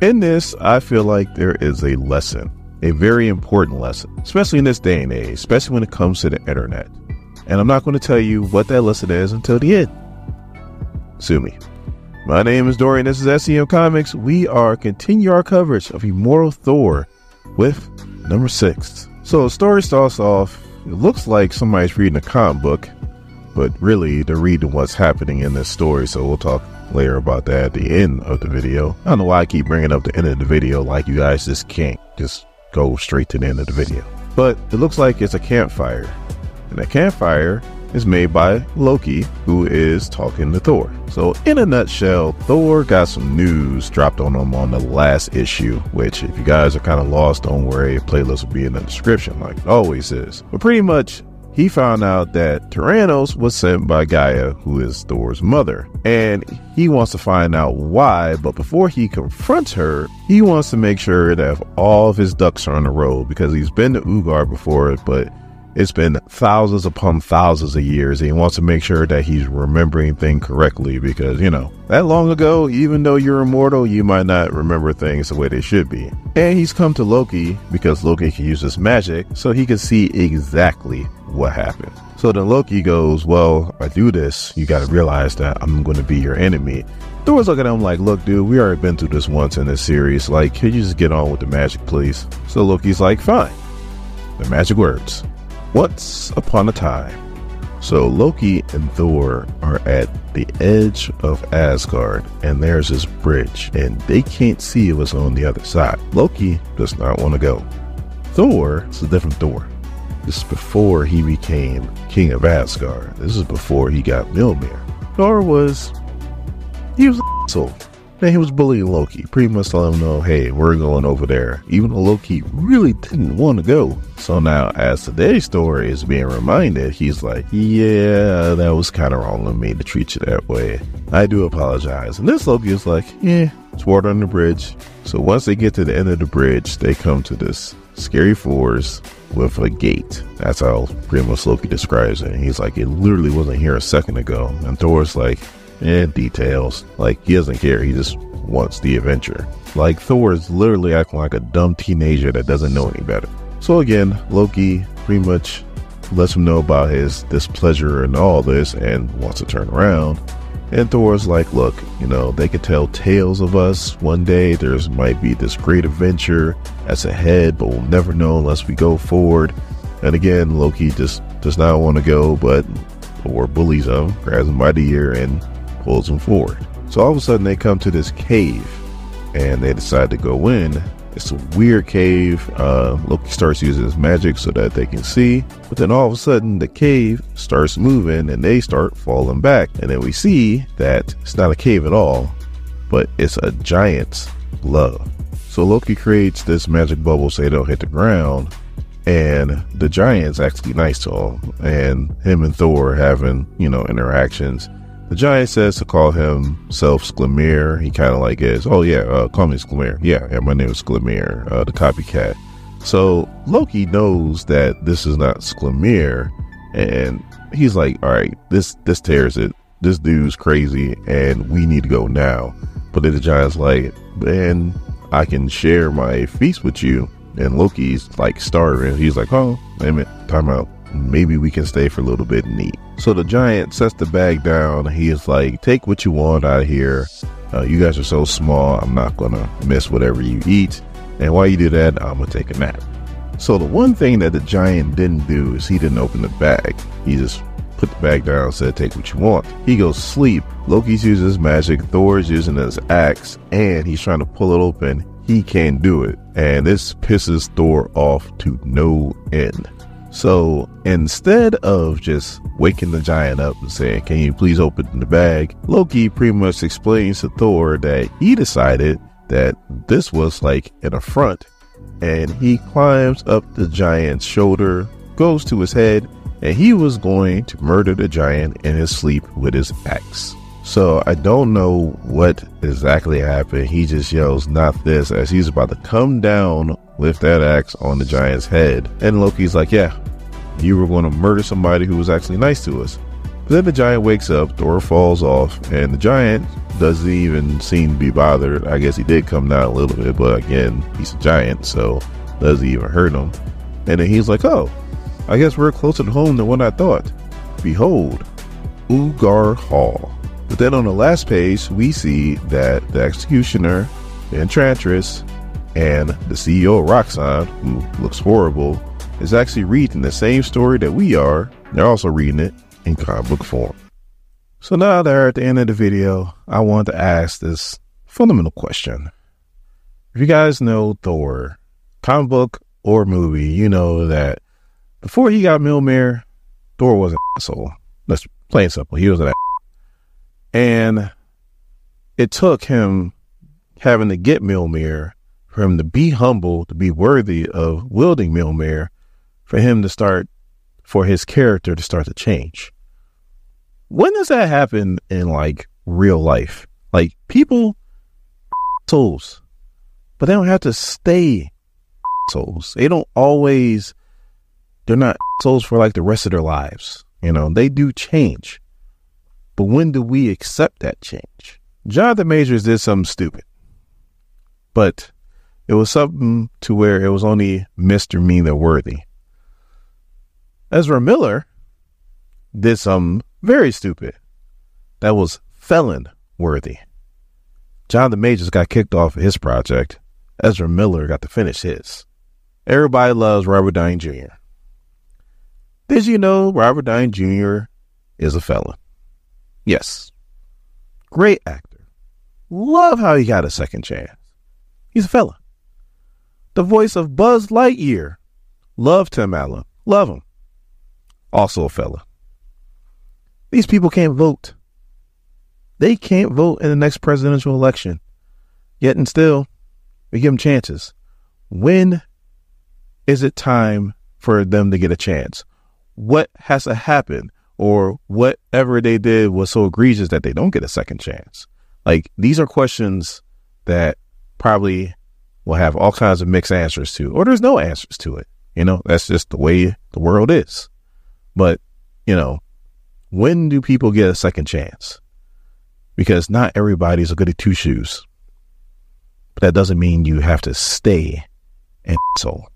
In this, I feel like there is a lesson, a very important lesson, especially in this day and age, especially when it comes to the internet. And I'm not going to tell you what that lesson is until the end. Sue me. My name is Dorian. This is SEM Comics. We are continue our coverage of Immortal Thor with number 6. So the story starts off, it looks like somebody's reading a comic book, but really they're reading what's happening in this story. So we'll talk later about that at the end of the video. I don't know why I keep bringing up the end of the video, like you guys just can't just go straight to the end of the video. But it looks like it's a campfire, and the campfire is made by Loki, who is talking to Thor. So in a nutshell, Thor got some news dropped on him on the last issue, which if you guys are kind of lost, don't worry, a playlist will be in the description like it always is. But pretty much he found out that Tyrannos was sent by Gaia, who is Thor's mother, and he wants to find out why. But before he confronts her, he wants to make sure that all of his ducks are on the road, because he's been to Asgard before, but it's been thousands upon thousands of years, and he wants to make sure that he's remembering things correctly, because, you know, that long ago, even though you're immortal, you might not remember things the way they should be. And he's come to Loki because Loki can use his magic, so he can see exactly what happened. So then Loki goes, well, if I do this, you got to realize that I'm going to be your enemy. Thor's looking at him like, look, dude, we already been through this once in this series. Like, could you just get on with the magic, please? So Loki's like, fine. The magic words. Once upon a time. So Loki and Thor are at the edge of Asgard, and there's this bridge, and they can't see what's on the other side. Loki does not want to go. Thor is a different Thor. This is before he became king of Asgard. This is before he got Mjolnir. Thor was an asshole. And he was bullying Loki, pretty much telling him, no, hey, we're going over there, even though Loki really didn't want to go. So now, as today's story is being reminded, he's like, yeah, that was kind of wrong of me to treat you that way. I do apologize. And this Loki is like, yeah, it's water on the bridge. So once they get to the end of the bridge, they come to this scary forest with a gate. That's how pretty much Loki describes it. And he's like, it literally wasn't here a second ago. And Thor's like, details. Like, he doesn't care. He just wants the adventure. Like, Thor is literally acting like a dumb teenager that doesn't know any better. So again, Loki pretty much lets him know about his displeasure and all this and wants to turn around. And Thor's like, look, you know, they could tell tales of us one day. There's might be this great adventure that's ahead, but we'll never know unless we go forward. And again, Loki just does not want to go, but Thor bullies him, grabs him by the ear, and pulls him forward. So all of a sudden they come to this cave, and they decide to go in. It's a weird cave. Loki starts using his magic so that they can see, but then all of a sudden the cave starts moving and they start falling back, and then we see that it's not a cave at all, but it's a giant's glove. So Loki creates this magic bubble so they don't hit the ground, and the giant's actually nice to him, and him and Thor having, you know, interactions. The giant says to call himself Sklemir. He kind of like is, oh yeah, call me Sklemir. Yeah, my name is Sklemir, the copycat. So Loki knows that this is not Sklemir, and he's like, all right, this tears it. This dude's crazy, and we need to go now. But then the giant's like, man, I can share my feast with you. And Loki's like starving. He's like, oh, wait a minute, time out. Maybe we can stay for a little bit and eat. So the giant sets the bag down. He is like, take what you want out of here. You guys are so small, I'm not gonna miss whatever you eat. And while you do that, I'm gonna take a nap. So the one thing that the giant didn't do is he didn't open the bag. He just put the bag down and said, take what you want. He goes to sleep. Loki's using his magic. Thor's using his axe, and he's trying to pull it open. He can't do it. And this pisses Thor off to no end. So instead of just waking the giant up and saying, can you please open the bag, Loki pretty much explains to Thor that he decided that this was like an affront, and he climbs up the giant's shoulder, goes to his head, and he was going to murder the giant in his sleep with his axe. So I don't know what exactly happened. He just yells, not this, as he's about to come down with that axe on the giant's head. And Loki's like, yeah, you were going to murder somebody who was actually nice to us. But Then the giant wakes up, Thor falls off, and the giant doesn't even seem to be bothered. I guess he did come down a little bit, but again, he's a giant, so doesn't even hurt him. And then he's like, oh, I guess we're closer to home than what I thought. Behold, Ugar Hall. But then on the last page, we see that the Executioner, the Enchantress, and the CEO of Roxxon, who looks horrible, is actually reading the same story that we are. They're also reading it in comic book form. So now that we're at the end of the video, I want to ask this fundamental question. If you guys know Thor, comic book or movie, you know that before he got Mjolnir, Thor was an asshole. That's plain and simple. He was an asshole. And it took him having to get Mjolnir for him to be humble, to be worthy of wielding Mjolnir, for him to start, for his character to start to change. When does that happen in like real life? Like people souls, but they don't have to stay souls. They don't always, they're not souls for like the rest of their lives. You know, they do change. But when do we accept that change? Jonathan Majors did something stupid, but it was something to where it was only misdemeanor worthy. Ezra Miller did something very stupid that was felon worthy. Jonathan Majors got kicked off of his project. Ezra Miller got to finish his. Everybody loves Robert Downey Jr. Did you know Robert Downey Jr. is a felon? Yes. Great actor. Love how he got a second chance. He's a felon. The voice of Buzz Lightyear. Love Tim Allen. Love him. Also a felon. These people can't vote. They can't vote in the next presidential election. Yet and still, we give them chances. When is it time for them to get a chance? What has to happen? Or whatever they did was so egregious that they don't get a second chance? Like, these are questions that probably will have all kinds of mixed answers to, or there's no answers to it. You know, that's just the way the world is. But, you know, when do people get a second chance? Because not everybody's a goody two shoes. But that doesn't mean you have to stay an asshole.